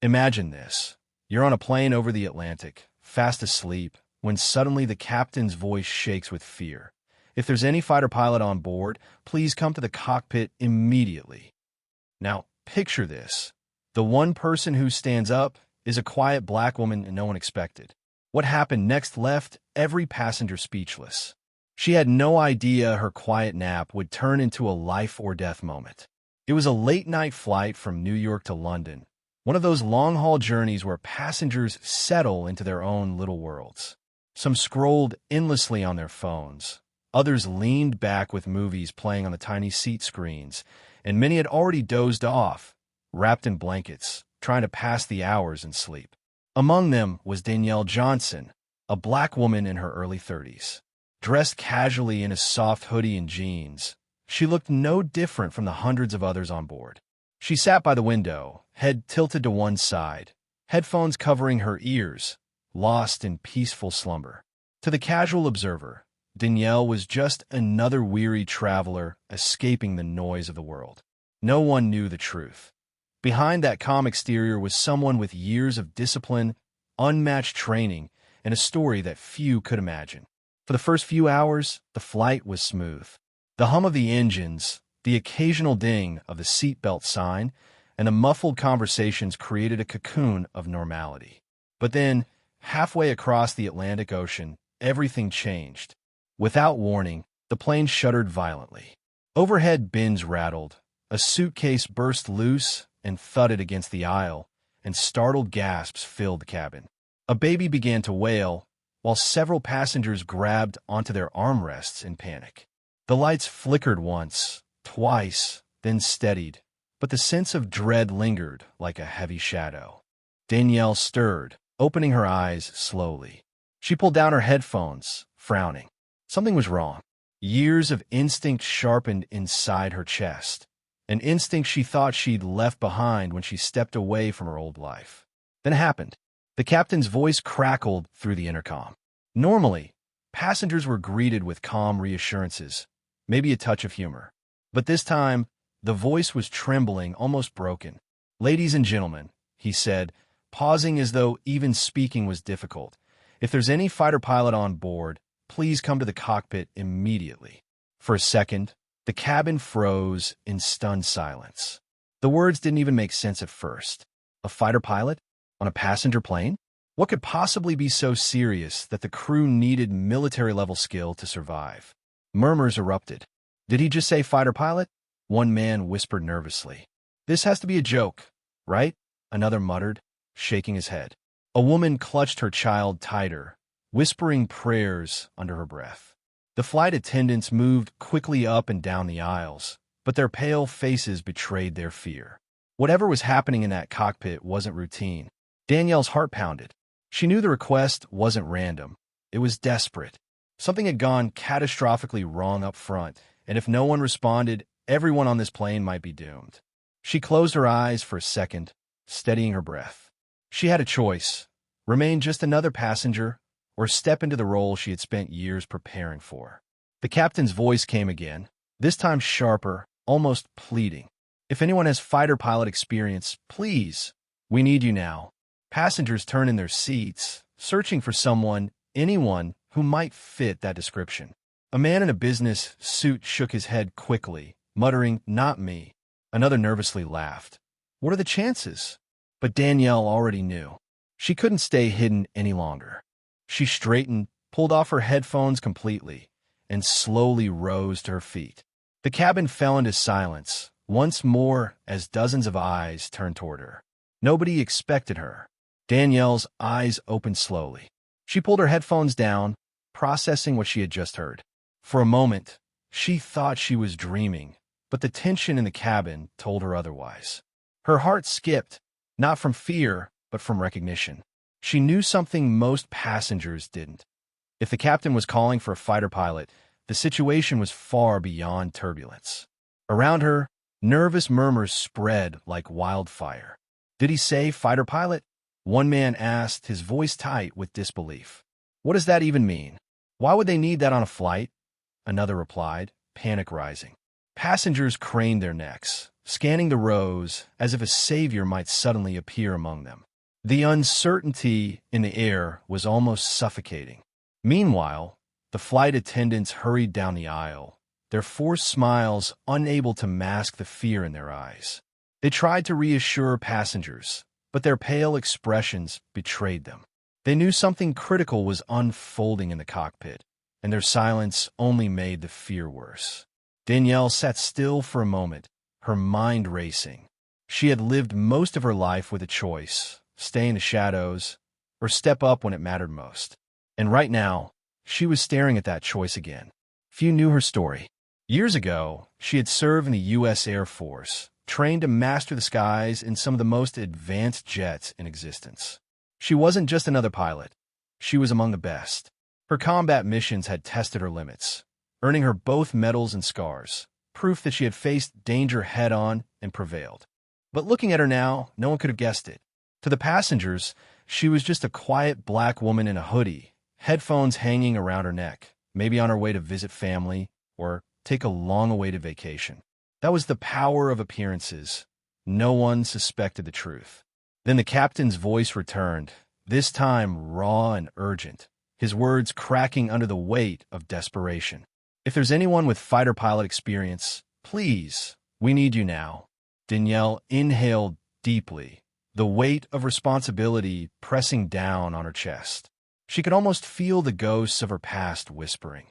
Imagine this. You're on a plane over the Atlantic, fast asleep, when suddenly the captain's voice shakes with fear. If there's any fighter pilot on board, please come to the cockpit immediately. Now, picture this. The one person who stands up is a quiet black woman no one expected. What happened next left every passenger speechless. She had no idea her quiet nap would turn into a life-or-death moment. It was a late-night flight from New York to London, one of those long-haul journeys where passengers settle into their own little worlds. Some scrolled endlessly on their phones. Others leaned back with movies playing on the tiny seat screens, and many had already dozed off, wrapped in blankets, trying to pass the hours in sleep. Among them was Danielle Johnson, a black woman in her early 30s. Dressed casually in a soft hoodie and jeans, she looked no different from the hundreds of others on board. She sat by the window, head tilted to one side, headphones covering her ears, lost in peaceful slumber. To the casual observer, Danielle was just another weary traveler escaping the noise of the world. No one knew the truth. Behind that calm exterior was someone with years of discipline, unmatched training, and a story that few could imagine. For the first few hours, the flight was smooth. The hum of the engines, the occasional ding of the seatbelt sign, and the muffled conversations created a cocoon of normality. But then, halfway across the Atlantic Ocean, everything changed. Without warning, the plane shuddered violently. Overhead bins rattled, a suitcase burst loose and thudded against the aisle, and startled gasps filled the cabin. A baby began to wail, while several passengers grabbed onto their armrests in panic. The lights flickered once, twice, then steadied, but the sense of dread lingered like a heavy shadow. Danielle stirred, opening her eyes slowly. She pulled down her headphones, frowning. Something was wrong. Years of instinct sharpened inside her chest, an instinct she thought she'd left behind when she stepped away from her old life. Then it happened. The captain's voice crackled through the intercom. Normally, passengers were greeted with calm reassurances, maybe a touch of humor. But this time, the voice was trembling, almost broken. "Ladies and gentlemen," he said, pausing as though even speaking was difficult, "if there's any fighter pilot on board, please come to the cockpit immediately." For a second, the cabin froze in stunned silence. The words didn't even make sense at first. A fighter pilot? On a passenger plane? What could possibly be so serious that the crew needed military-level skill to survive? Murmurs erupted. "Did he just say fighter pilot?" One man whispered nervously. "This has to be a joke, right?" Another muttered, shaking his head. A woman clutched her child tighter, whispering prayers under her breath. The flight attendants moved quickly up and down the aisles, but their pale faces betrayed their fear. Whatever was happening in that cockpit wasn't routine. Danielle's heart pounded. She knew the request wasn't random. It was desperate. Something had gone catastrophically wrong up front, and if no one responded, everyone on this plane might be doomed. She closed her eyes for a second, steadying her breath. She had a choice: remain just another passenger, or step into the role she had spent years preparing for. The captain's voice came again, this time sharper, almost pleading. "If anyone has fighter pilot experience, please, we need you now." Passengers turned in their seats, searching for someone, anyone, who might fit that description. A man in a business suit shook his head quickly, muttering, "Not me." Another nervously laughed. "What are the chances?" But Danielle already knew. She couldn't stay hidden any longer. She straightened, pulled off her headphones completely, and slowly rose to her feet. The cabin fell into silence, once more as dozens of eyes turned toward her. Nobody expected her. Danielle's eyes opened slowly. She pulled her headphones down, processing what she had just heard. For a moment, she thought she was dreaming, but the tension in the cabin told her otherwise. Her heart skipped, not from fear, but from recognition. She knew something most passengers didn't. If the captain was calling for a fighter pilot, the situation was far beyond turbulence. Around her, nervous murmurs spread like wildfire. "Did he say fighter pilot?" One man asked, his voice tight with disbelief. "What does that even mean? Why would they need that on a flight?" Another replied, panic rising. Passengers craned their necks, scanning the rows as if a savior might suddenly appear among them. The uncertainty in the air was almost suffocating. Meanwhile, the flight attendants hurried down the aisle, their forced smiles unable to mask the fear in their eyes. They tried to reassure passengers, but their pale expressions betrayed them. They knew something critical was unfolding in the cockpit, and their silence only made the fear worse. Danielle sat still for a moment, her mind racing. She had lived most of her life with a choice: stay in the shadows or step up when it mattered most. And right now, she was staring at that choice again. Few knew her story. Years ago, she had served in the U.S. Air Force, trained to master the skies in some of the most advanced jets in existence. She wasn't just another pilot. She was among the best. Her combat missions had tested her limits, earning her both medals and scars, proof that she had faced danger head-on and prevailed. But looking at her now, no one could have guessed it. To the passengers, she was just a quiet black woman in a hoodie, headphones hanging around her neck, maybe on her way to visit family or take a long-awaited vacation. That was the power of appearances. No one suspected the truth. Then the captain's voice returned, this time raw and urgent, his words cracking under the weight of desperation. If there's anyone with fighter pilot experience, please, we need you now. Danielle inhaled deeply, the weight of responsibility pressing down on her chest. She could almost feel the ghosts of her past whispering.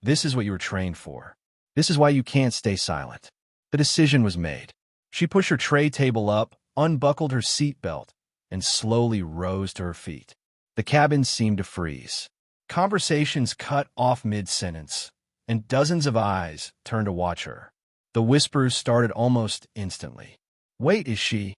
This is what you were trained for. This is why you can't stay silent. The decision was made. She pushed her tray table up, unbuckled her seatbelt, and slowly rose to her feet. The cabin seemed to freeze. Conversations cut off mid-sentence, and dozens of eyes turned to watch her. The whispers started almost instantly. Wait, is she?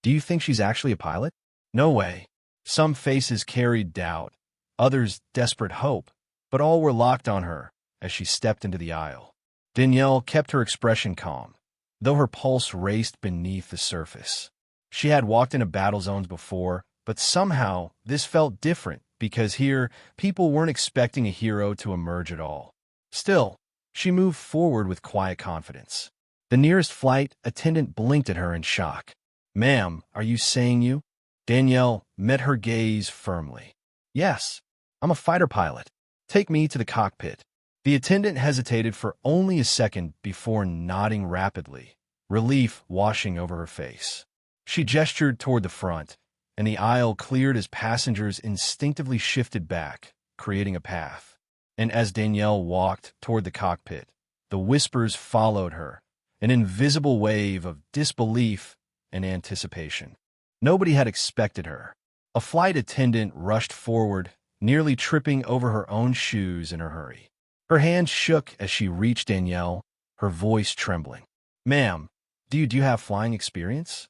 Do you think she's actually a pilot? No way. Some faces carried doubt, others desperate hope, but all were locked on her as she stepped into the aisle. Danielle kept her expression calm, though her pulse raced beneath the surface. She had walked into battle zones before, but somehow this felt different because here, people weren't expecting a hero to emerge at all. Still, she moved forward with quiet confidence. The nearest flight attendant blinked at her in shock. Ma'am, are you saying you? Danielle met her gaze firmly. Yes, I'm a fighter pilot. Take me to the cockpit. The attendant hesitated for only a second before nodding rapidly, relief washing over her face. She gestured toward the front, and the aisle cleared as passengers instinctively shifted back, creating a path. And as Danielle walked toward the cockpit, the whispers followed her, an invisible wave of disbelief and anticipation. Nobody had expected her. A flight attendant rushed forward, nearly tripping over her own shoes in her hurry. Her hand shook as she reached Danielle, her voice trembling. Ma'am, do you have flying experience?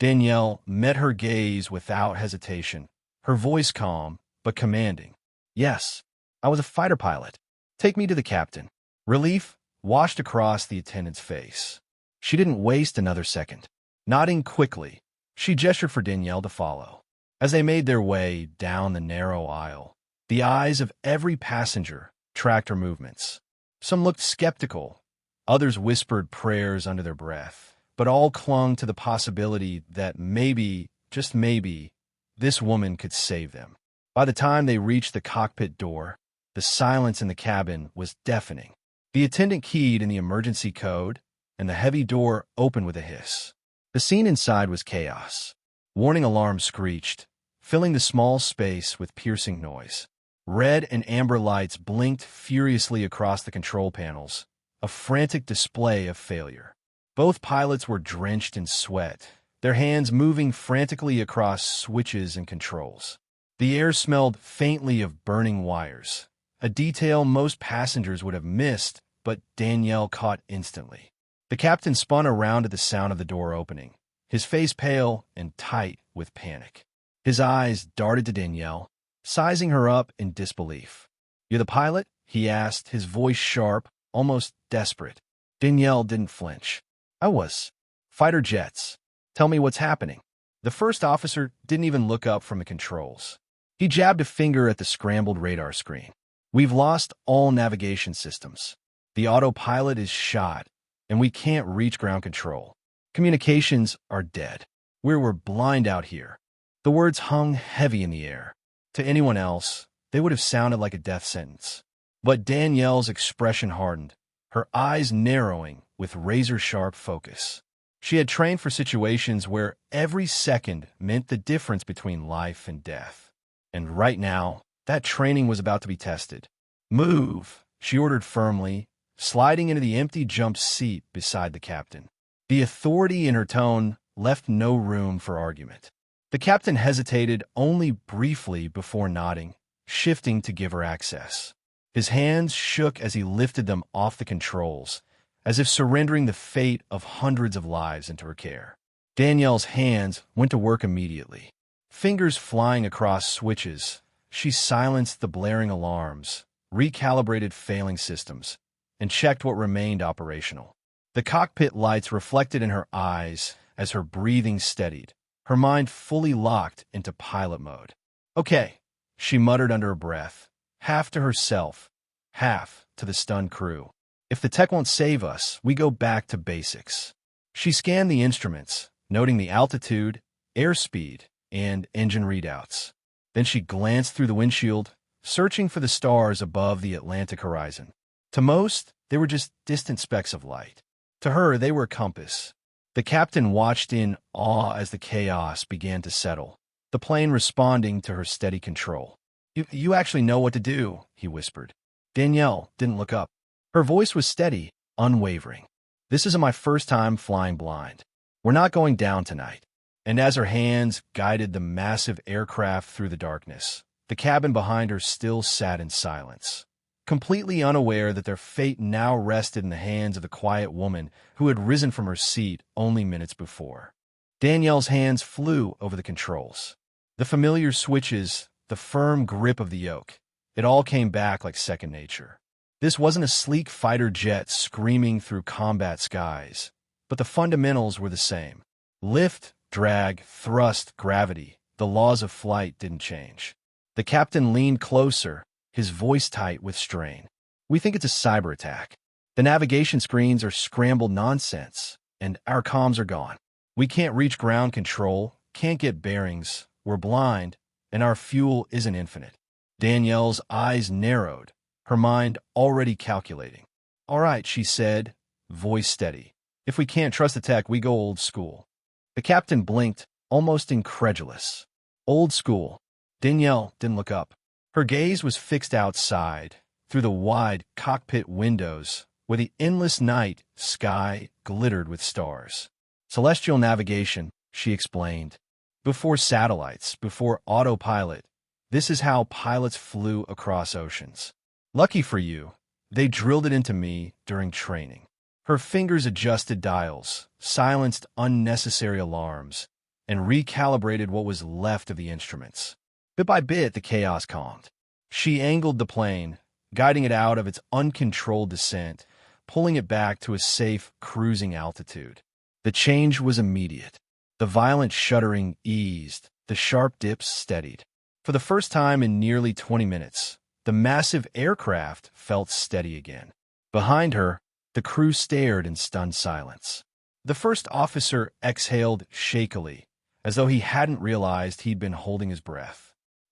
Danielle met her gaze without hesitation, her voice calm but commanding. Yes, I was a fighter pilot. Take me to the captain. Relief washed across the attendant's face. She didn't waste another second. Nodding quickly, she gestured for Danielle to follow. As they made their way down the narrow aisle, the eyes of every passenger tracked her movements. Some looked skeptical, others whispered prayers under their breath, but all clung to the possibility that maybe, just maybe, this woman could save them. By the time they reached the cockpit door, the silence in the cabin was deafening. The attendant keyed in the emergency code, and the heavy door opened with a hiss. The scene inside was chaos. Warning alarms screeched, filling the small space with piercing noise. Red and amber lights blinked furiously across the control panels, a frantic display of failure. Both pilots were drenched in sweat, their hands moving frantically across switches and controls. The air smelled faintly of burning wires, a detail most passengers would have missed, but Danielle caught instantly. The captain spun around at the sound of the door opening, his face pale and tight with panic. His eyes darted to Danielle, sizing her up in disbelief. You're the pilot? He asked, his voice sharp, almost desperate. Danielle didn't flinch. I was. Fighter jets. Tell me what's happening. The first officer didn't even look up from the controls. He jabbed a finger at the scrambled radar screen. We've lost all navigation systems. The autopilot is shot, and we can't reach ground control. Communications are dead. We're blind out here." The words hung heavy in the air. To anyone else, they would have sounded like a death sentence. But Danielle's expression hardened, her eyes narrowing with razor-sharp focus. She had trained for situations where every second meant the difference between life and death. And right now, that training was about to be tested. "Move," she ordered firmly, sliding into the empty jump seat beside the captain. The authority in her tone left no room for argument. The captain hesitated only briefly before nodding, shifting to give her access. His hands shook as he lifted them off the controls, as if surrendering the fate of hundreds of lives into her care. Danielle's hands went to work immediately. Fingers flying across switches, she silenced the blaring alarms, recalibrated failing systems, and checked what remained operational. The cockpit lights reflected in her eyes as her breathing steadied, her mind fully locked into pilot mode. "Okay," she muttered under her breath, half to herself, half to the stunned crew. "If the tech won't save us, we go back to basics." She scanned the instruments, noting the altitude, airspeed, and engine readouts. Then she glanced through the windshield, searching for the stars above the Atlantic horizon. To most, they were just distant specks of light. To her, they were a compass. The captain watched in awe as the chaos began to settle, the plane responding to her steady control. You actually know what to do," he whispered. Danielle didn't look up. Her voice was steady, unwavering. "This isn't my first time flying blind. We're not going down tonight." And as her hands guided the massive aircraft through the darkness, the cabin behind her still sat in silence, completely unaware that their fate now rested in the hands of the quiet woman who had risen from her seat only minutes before. Danielle's hands flew over the controls. The familiar switches, the firm grip of the yoke, it all came back like second nature. This wasn't a sleek fighter jet screaming through combat skies, but the fundamentals were the same. Lift, drag, thrust, gravity, the laws of flight didn't change. The captain leaned closer, his voice tight with strain. "We think it's a cyber attack. The navigation screens are scrambled nonsense, and our comms are gone. We can't reach ground control, can't get bearings, we're blind, and our fuel isn't infinite." Danielle's eyes narrowed, her mind already calculating. "All right," she said, voice steady. "If we can't trust the tech, we go old school." The captain blinked, almost incredulous. Old school. Danielle didn't look up. Her gaze was fixed outside, through the wide cockpit windows, where the endless night sky glittered with stars. "Celestial navigation," she explained. "Before satellites, before autopilot, this is how pilots flew across oceans. Lucky for you, they drilled it into me during training." Her fingers adjusted dials, silenced unnecessary alarms, and recalibrated what was left of the instruments. Bit by bit, the chaos calmed. She angled the plane, guiding it out of its uncontrolled descent, pulling it back to a safe cruising altitude. The change was immediate. The violent shuddering eased, the sharp dips steadied. For the first time in nearly 20 minutes, the massive aircraft felt steady again. Behind her, the crew stared in stunned silence. The first officer exhaled shakily, as though he hadn't realized he'd been holding his breath.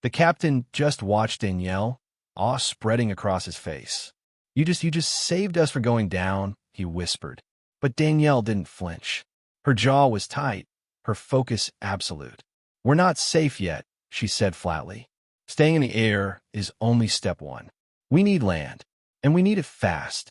The captain just watched Danielle, awe spreading across his face. You just saved us from going down," he whispered. But Danielle didn't flinch. Her jaw was tight, her focus absolute. "We're not safe yet," she said flatly. "Staying in the air is only step one. We need land, and we need it fast."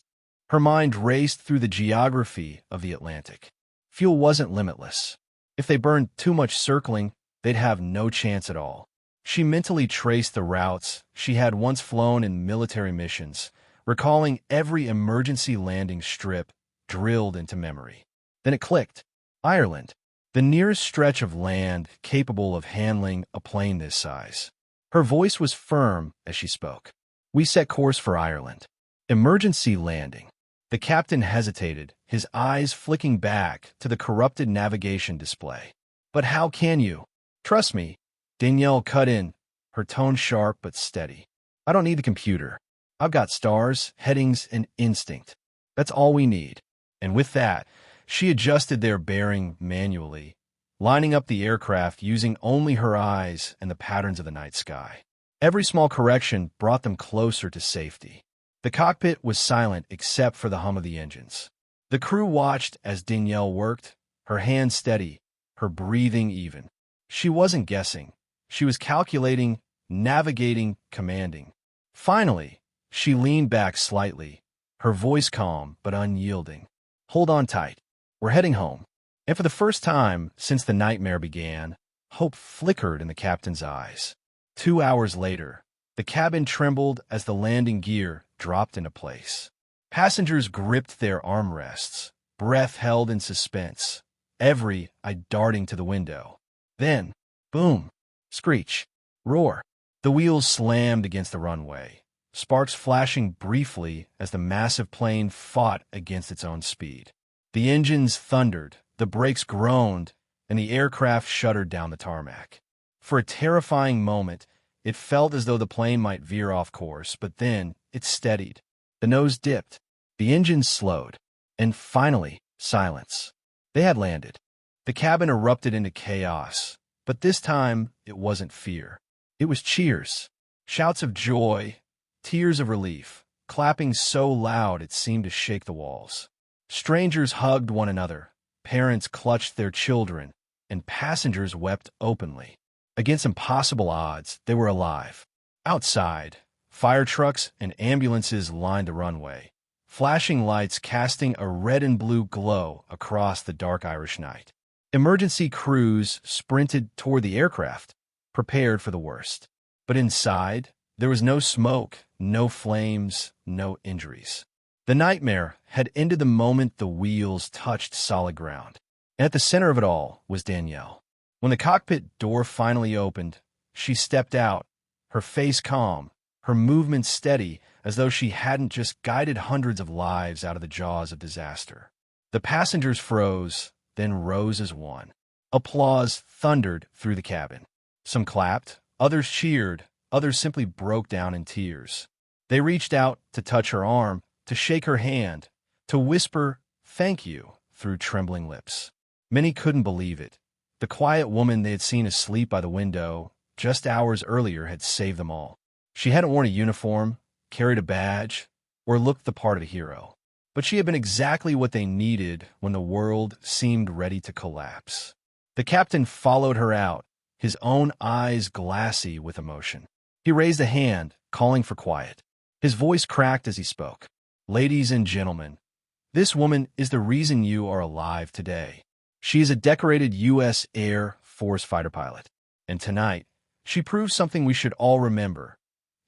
Her mind raced through the geography of the Atlantic. Fuel wasn't limitless. If they burned too much circling, they'd have no chance at all. She mentally traced the routes she had once flown in military missions, recalling every emergency landing strip drilled into memory. Then it clicked. Ireland, the nearest stretch of land capable of handling a plane this size. Her voice was firm as she spoke. "We set course for Ireland. Emergency landing." The captain hesitated, his eyes flicking back to the corrupted navigation display. "But how can you? Trust me." Danielle cut in, her tone sharp but steady. "I don't need the computer. I've got stars, headings, and instinct. That's all we need." And with that, She adjusted their bearing manually, lining up the aircraft using only her eyes and the patterns of the night sky. Every small correction brought them closer to safety. The cockpit was silent except for the hum of the engines. The crew watched as Danielle worked, her hands steady, her breathing even. She wasn't guessing. She was calculating, navigating, commanding. Finally, she leaned back slightly, her voice calm but unyielding. "Hold on tight. We're heading home." And for the first time since the nightmare began, hope flickered in the captain's eyes. 2 hours later, the cabin trembled as the landing gear dropped into place. Passengers gripped their armrests, breath held in suspense, every eye darting to the window. Then, boom, screech, roar. The wheels slammed against the runway, sparks flashing briefly as the massive plane fought against its own speed. The engines thundered, the brakes groaned, and the aircraft shuddered down the tarmac. For a terrifying moment, it felt as though the plane might veer off course, but then it steadied. The nose dipped, the engines slowed, and finally, silence. They had landed. The cabin erupted into chaos, but this time it wasn't fear. It was cheers, shouts of joy, tears of relief, clapping so loud it seemed to shake the walls. Strangers hugged one another, parents clutched their children, and passengers wept openly. Against impossible odds, they were alive. Outside, fire trucks and ambulances lined the runway, flashing lights casting a red and blue glow across the dark Irish night. Emergency crews sprinted toward the aircraft, prepared for the worst. But inside, there was no smoke, no flames, no injuries. The nightmare had ended the moment the wheels touched solid ground. And at the center of it all was Danielle. When the cockpit door finally opened, she stepped out, her face calm, her movements steady, as though she hadn't just guided hundreds of lives out of the jaws of disaster. The passengers froze, then rose as one. Applause thundered through the cabin. Some clapped, others cheered, others simply broke down in tears. They reached out to touch her arm, to shake her hand, to whisper, "Thank you," through trembling lips. Many couldn't believe it. The quiet woman they had seen asleep by the window just hours earlier had saved them all. She hadn't worn a uniform, carried a badge, or looked the part of a hero. But she had been exactly what they needed when the world seemed ready to collapse. The captain followed her out, his own eyes glassy with emotion. He raised a hand, calling for quiet. His voice cracked as he spoke. "Ladies and gentlemen, this woman is the reason you are alive today. She is a decorated U.S. Air Force fighter pilot. And tonight, she proves something we should all remember.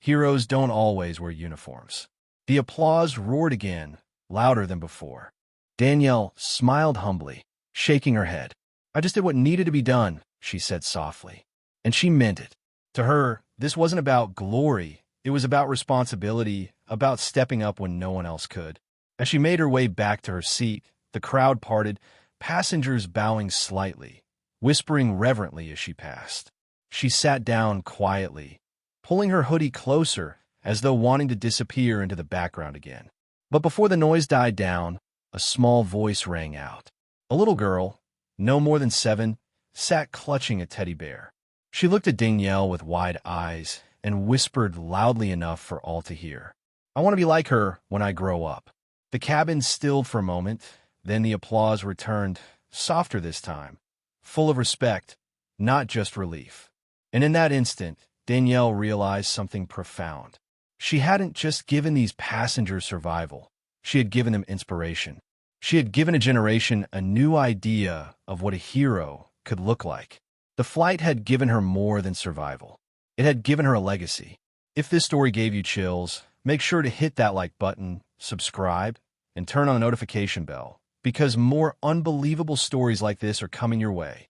Heroes don't always wear uniforms." The applause roared again, louder than before. Danielle smiled humbly, shaking her head. "I just did what needed to be done," she said softly. And she meant it. To her, this wasn't about glory. It was about responsibility, about stepping up when no one else could. As she made her way back to her seat, the crowd parted, passengers bowing slightly, whispering reverently as she passed. She sat down quietly, pulling her hoodie closer as though wanting to disappear into the background again. But before the noise died down, a small voice rang out. A little girl, no more than 7, sat clutching a teddy bear. She looked at Danielle with wide eyes and whispered loudly enough for all to hear, "I want to be like her when I grow up." The cabin stilled for a moment, then the applause returned, softer this time, full of respect, not just relief. And in that instant, Danielle realized something profound. She hadn't just given these passengers survival. She had given them inspiration. She had given a generation a new idea of what a hero could look like. The flight had given her more than survival. It had given her a legacy. If this story gave you chills, make sure to hit that like button, subscribe, and turn on the notification bell, because more unbelievable stories like this are coming your way.